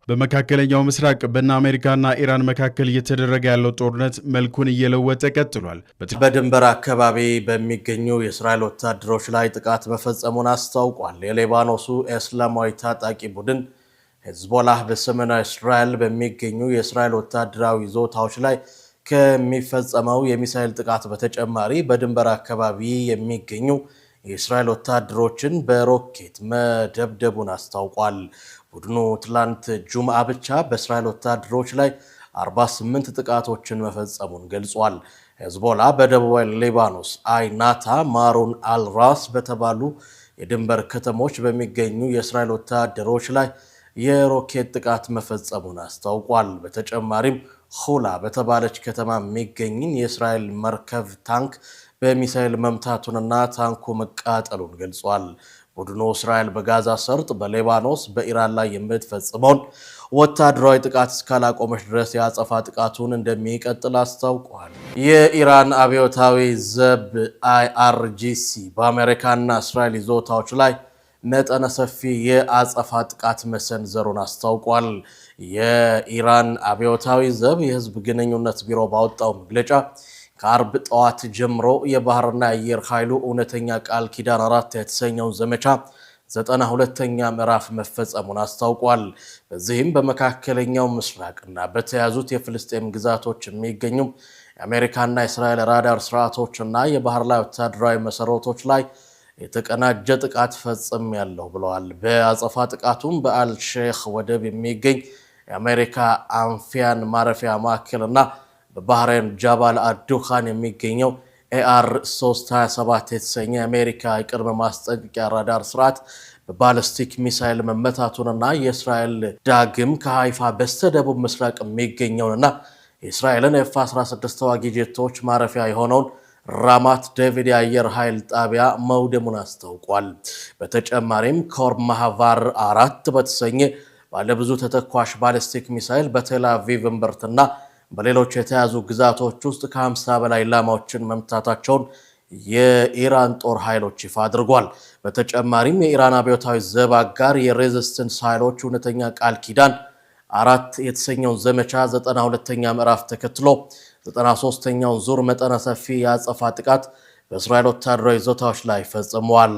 በመካከለኛው ምስራቅ በእነ አሜሪካና ኢራን መካከል እየተደረገ ያለው ጦርነት መልኩን እየለወጠ ቀጥሏል። በድንበር አካባቢ በሚገኙ የእስራኤል ወታደሮች ላይ ጥቃት መፈጸሙን አስታውቋል። የሊባኖሱ እስላማዊ ታጣቂ ቡድን ሄዝቦላህ በሰሜናዊ እስራኤል በሚገኙ የእስራኤል ወታደራዊ ይዞታዎች ላይ ከሚፈጸመው የሚሳኤል ጥቃት በተጨማሪ በድንበር አካባቢ የሚገኙ የእስራኤል ወታደሮችን በሮኬት መደብደቡን አስታውቋል። ቡድኑ ትላንት ጁምዓ ብቻ በእስራኤል ወታደሮች ላይ 48 ጥቃቶችን መፈጸሙን ገልጿል። ሄዝቦላ በደቡባዊ ሊባኖስ አይናታ፣ ማሩን አልራስ በተባሉ የድንበር ከተሞች በሚገኙ የእስራኤል ወታደሮች ላይ የሮኬት ጥቃት መፈጸሙን አስታውቋል። በተጨማሪም ሁላ በተባለች ከተማ የሚገኝን የእስራኤል መርከብ ታንክ በሚሳኤል መምታቱንና ታንኩ መቃጠሉን ገልጿል። ቡድኑ እስራኤል በጋዛ ሰርጥ በሊባኖስ በኢራን ላይ የምትፈጽመውን ወታደራዊ ጥቃት እስካላቆመች ድረስ የአጸፋ ጥቃቱን እንደሚቀጥል አስታውቋል። የኢራን አብዮታዊ ዘብ IRGC በአሜሪካና እስራኤል ይዞታዎች ላይ መጠነ ሰፊ የአጸፋ ጥቃት መሰንዘሩን አስታውቋል። የኢራን አብዮታዊ ዘብ የህዝብ ግንኙነት ቢሮ ባወጣው መግለጫ ከአርብ ጠዋት ጀምሮ የባህርና የአየር ኃይሉ እውነተኛ ቃል ኪዳን 4 የተሰኘውን ዘመቻ 92ኛ ምዕራፍ መፈጸሙን አስታውቋል። በዚህም በመካከለኛው ምስራቅና በተያዙት የፍልስጤም ግዛቶች የሚገኙ የአሜሪካና የእስራኤል ራዳር ስርዓቶችና የባህር ላይ ወታደራዊ መሰረቶች ላይ የተቀናጀ ጥቃት ፈጽሜያለሁ ብለዋል። በአጸፋ ጥቃቱም በአልሼክ ወደብ የሚገኝ የአሜሪካ አንፊያን ማረፊያ ማዕከልና በባህሬን ጃባል አዱኻን የሚገኘው AR-327 የተሰኘ የአሜሪካ የቅድመ ማስጠንቀቂያ ራዳር ስርዓት በባሊስቲክ ሚሳይል መመታቱንና የእስራኤል ዳግም ከሃይፋ በስተደቡብ ምስራቅ የሚገኘውንና የእስራኤልን F-16 ተዋጊ ጄቶች ማረፊያ የሆነውን ራማት ዴቪድ የአየር ኃይል ጣቢያ መውደሙን አስታውቋል። በተጨማሪም ኮርማሃቫር 4 በተሰኘ ባለብዙ ተተኳሽ ባሊስቲክ ሚሳይል በቴል አቪቭ እምብርትና በሌሎች የተያዙ ግዛቶች ውስጥ ከ50 በላይ ኢላማዎችን መምታታቸውን የኢራን ጦር ኃይሎች ይፋ አድርጓል። በተጨማሪም የኢራን አብዮታዊ ዘብ አጋር የሬዚስተንስ ኃይሎች እውነተኛ ቃል ኪዳን 4 የተሰኘውን ዘመቻ 92ኛ ምዕራፍ ተከትሎ 93ኛውን ዙር መጠነ ሰፊ የአጸፋ ጥቃት በእስራኤል ወታደራዊ ይዞታዎች ላይ ፈጽመዋል።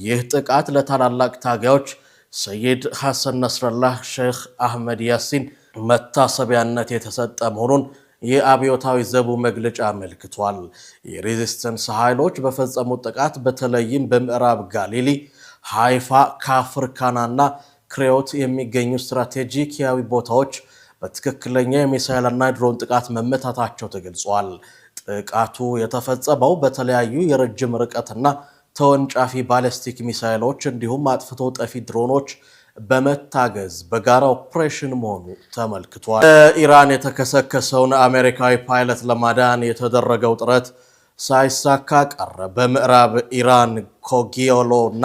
ይህ ጥቃት ለታላላቅ ታጋዮች ሰይድ ሐሰን ነስረላህ፣ ሼክ አህመድ ያሲን መታሰቢያነት የተሰጠ መሆኑን የአብዮታዊ ዘቡ መግለጫ አመልክቷል። የሬዚስተንስ ኃይሎች በፈጸሙት ጥቃት በተለይም በምዕራብ ጋሊሊ፣ ሃይፋ፣ ካፍርካናና ክሬዮት የሚገኙ ስትራቴጂካዊ ቦታዎች በትክክለኛ የሚሳኤልና ድሮን ጥቃት መመታታቸው ተገልጿል። ጥቃቱ የተፈጸመው በተለያዩ የረጅም ርቀትና ተወንጫፊ ባሊስቲክ ሚሳኤሎች እንዲሁም አጥፍቶ ጠፊ ድሮኖች በመታገዝ በጋራ ኦፕሬሽን መሆኑ ተመልክቷል። ኢራን የተከሰከሰውን አሜሪካዊ ፓይለት ለማዳን የተደረገው ጥረት ሳይሳካ ቀረ። በምዕራብ ኢራን ኮጊዮሎ እና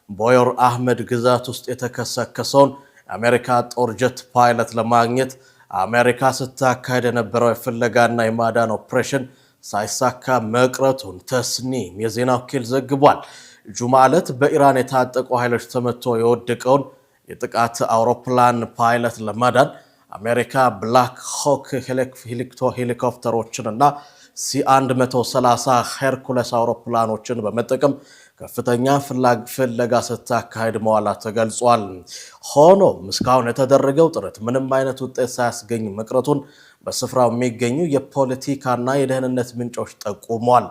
ቦዮር አህመድ ግዛት ውስጥ የተከሰከሰውን የአሜሪካ ጦር ጀት ፓይለት ለማግኘት አሜሪካ ስታካሄድ የነበረው የፍለጋና የማዳን ኦፕሬሽን ሳይሳካ መቅረቱን ተስኒም የዜና ወኪል ዘግቧል። ጁምዓ ዕለት በኢራን የታጠቁ ኃይሎች ተመቶ የወደቀውን የጥቃት አውሮፕላን ፓይለት ለማዳን አሜሪካ ብላክ ሆክ ሄሊኮፕተሮችንና C-130 ሄርኩለስ አውሮፕላኖችን በመጠቀም ከፍተኛ ፍለጋ ስታካሄድ መዋላ ተገልጿል። ሆኖም እስካሁን የተደረገው ጥረት ምንም አይነት ውጤት ሳያስገኝ መቅረቱን በስፍራው የሚገኙ የፖለቲካና የደህንነት ምንጮች ጠቁመዋል።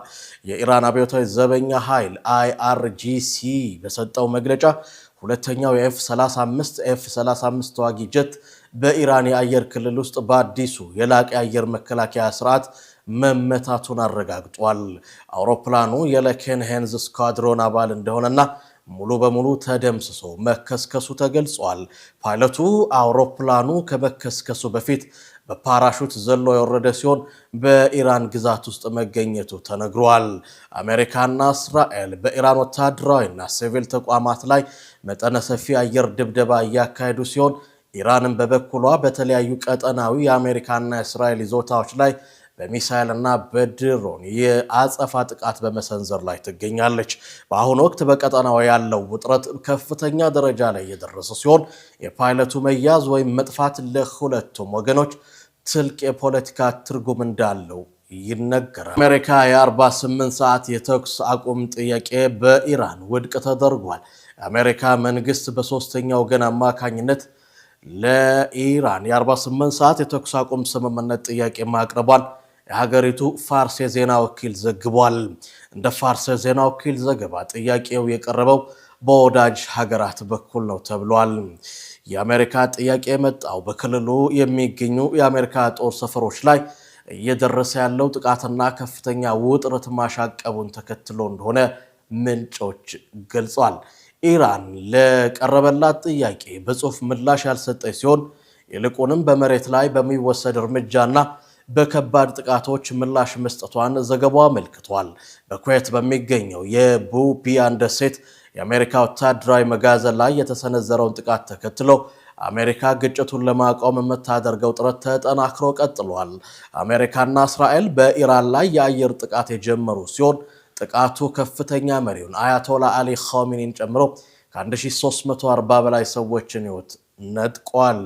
የኢራን አብዮታዊ ዘበኛ ኃይል IRGC በሰጠው መግለጫ ሁለተኛው F-35 ተዋጊ ጀት በኢራን የአየር ክልል ውስጥ በአዲሱ የላቀ የአየር መከላከያ ስርዓት መመታቱን አረጋግጧል። አውሮፕላኑ የለኬን ሄንዝ ስኳድሮን አባል እንደሆነና ሙሉ በሙሉ ተደምስሶ መከስከሱ ተገልጿል። ፓይለቱ አውሮፕላኑ ከመከስከሱ በፊት በፓራሹት ዘሎ የወረደ ሲሆን በኢራን ግዛት ውስጥ መገኘቱ ተነግሯል። አሜሪካና እስራኤል በኢራን ወታደራዊና ሲቪል ተቋማት ላይ መጠነ ሰፊ አየር ድብደባ እያካሄዱ ሲሆን ኢራንን በበኩሏ በተለያዩ ቀጠናዊ የአሜሪካና የእስራኤል ይዞታዎች ላይ በሚሳኤልና በድሮን የአጸፋ ጥቃት በመሰንዘር ላይ ትገኛለች። በአሁኑ ወቅት በቀጠናው ያለው ውጥረት ከፍተኛ ደረጃ ላይ የደረሰ ሲሆን የፓይለቱ መያዝ ወይም መጥፋት ለሁለቱም ወገኖች ትልቅ የፖለቲካ ትርጉም እንዳለው ይነገራል። አሜሪካ የ48 ሰዓት የተኩስ አቁም ጥያቄ በኢራን ውድቅ ተደርጓል። የአሜሪካ መንግስት በሶስተኛ ወገን አማካኝነት ለኢራን የ48 ሰዓት የተኩስ አቁም ስምምነት ጥያቄ ማቅረቧን የሀገሪቱ ፋርስ የዜና ወኪል ዘግቧል። እንደ ፋርስ የዜና ወኪል ዘገባ ጥያቄው የቀረበው በወዳጅ ሀገራት በኩል ነው ተብሏል። የአሜሪካ ጥያቄ የመጣው በክልሉ የሚገኙ የአሜሪካ ጦር ሰፈሮች ላይ እየደረሰ ያለው ጥቃትና ከፍተኛ ውጥረት ማሻቀቡን ተከትሎ እንደሆነ ምንጮች ገልጸዋል። ኢራን ለቀረበላት ጥያቄ በጽሁፍ ምላሽ ያልሰጠች ሲሆን ይልቁንም በመሬት ላይ በሚወሰድ እርምጃና በከባድ ጥቃቶች ምላሽ መስጠቷን ዘገባው አመልክቷል። በኩዌት በሚገኘው የቡ ቢያን ደሴት የአሜሪካ ወታደራዊ መጋዘን ላይ የተሰነዘረውን ጥቃት ተከትሎ አሜሪካ ግጭቱን ለማቆም የምታደርገው ጥረት ተጠናክሮ ቀጥሏል። አሜሪካና እስራኤል በኢራን ላይ የአየር ጥቃት የጀመሩ ሲሆን ጥቃቱ ከፍተኛ መሪውን አያቶላ አሊ ኻሜኒን ጨምሮ ከ1340 በላይ ሰዎችን ሕይወት ነጥቋል።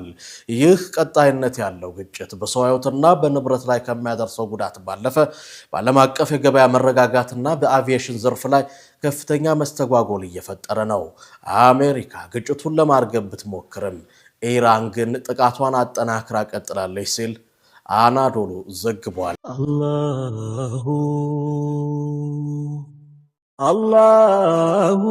ይህ ቀጣይነት ያለው ግጭት በሰው ሕይወትና በንብረት ላይ ከሚያደርሰው ጉዳት ባለፈ በዓለም አቀፍ የገበያ መረጋጋትና በአቪዬሽን ዘርፍ ላይ ከፍተኛ መስተጓጎል እየፈጠረ ነው። አሜሪካ ግጭቱን ለማርገብ ብትሞክርም ኢራን ግን ጥቃቷን አጠናክራ ቀጥላለች ሲል አናዶሉ ዘግቧል። አላሁ